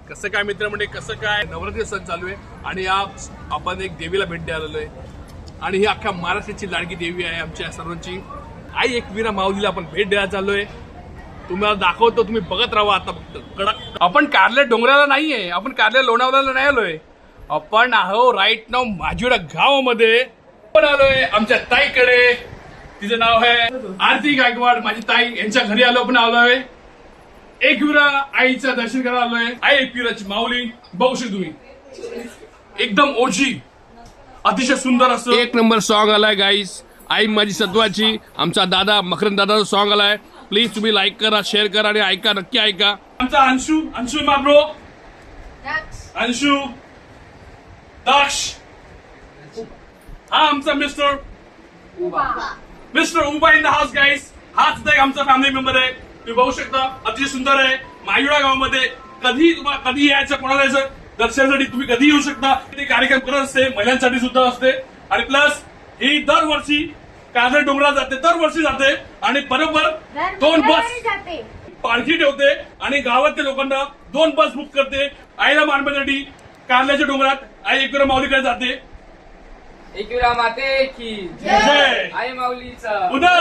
कसं काय मित्र म्हणजे कसं काय नवरात्री सण चालू आहे आणि आपण एक देवीला भेट द्यायला आलोय आणि ही अख्ख्या महाराष्ट्राची लाडकी देवी आहे आमच्या सर्वांची आई एकविरा माऊलीला आपण भेट द्यायला चाललोय. तुम्हाला दाखवतो, तुम्ही बघत राहा आता फक्त कडक. आपण कारले डोंगराला नाहीये, आपण कारले लोणावळ्याला नाही आलोय, आपण आहो राईट नाव माझिवडा गावामध्ये. आपण आलोय आमच्या ताईकडे, तिचं नाव आहे आरती गायकवाड, माझी ताई. यांच्या घरी आलो आपण आलोय एकविरा आईचं दर्शन करायला आलोय. आई एकविराची माऊली बघू शकता तुम्ही, एकदम ओजी, अतिशय सुंदर असं एक नंबर सॉन्ग आलाय गाईस. आई माझी सत्वाची, आमचा दादा मकरंद दादाचा सॉन्ग आलाय. प्लीज तुम्ही लाईक करा, शेअर करा आणि ऐका, नक्की ऐका. आमचा अंशू माब्रो, अंशू दक्ष, हा आमचा मिस्टर उबा इन द हाऊस गाईस. हा सुद्धा एक आमचा फॅमिली मेंबर आहे, तुम्ही बघू शकता. अतिशय सुंदर आहे. मायुडा गावामध्ये कधी यायचं, कोणाला यायचं दर्शनासाठी तुम्ही कधी येऊ शकता. ते कार्यक्रम करत असते, महिलांसाठी सुद्धा असते. आणि प्लस ही दरवर्षी कारले डोंगरात जाते, दरवर्षी जाते आणि बरोबर 2 बस पालखी ठेवते आणि गावातल्या लोकांना 2 बस बुक करते आईला मानण्यासाठी. कारल्याच्या डोंगरात आई एकविरा माऊलीकडे जाते. एकविरा माते की जय. आई माऊलीचा उदय.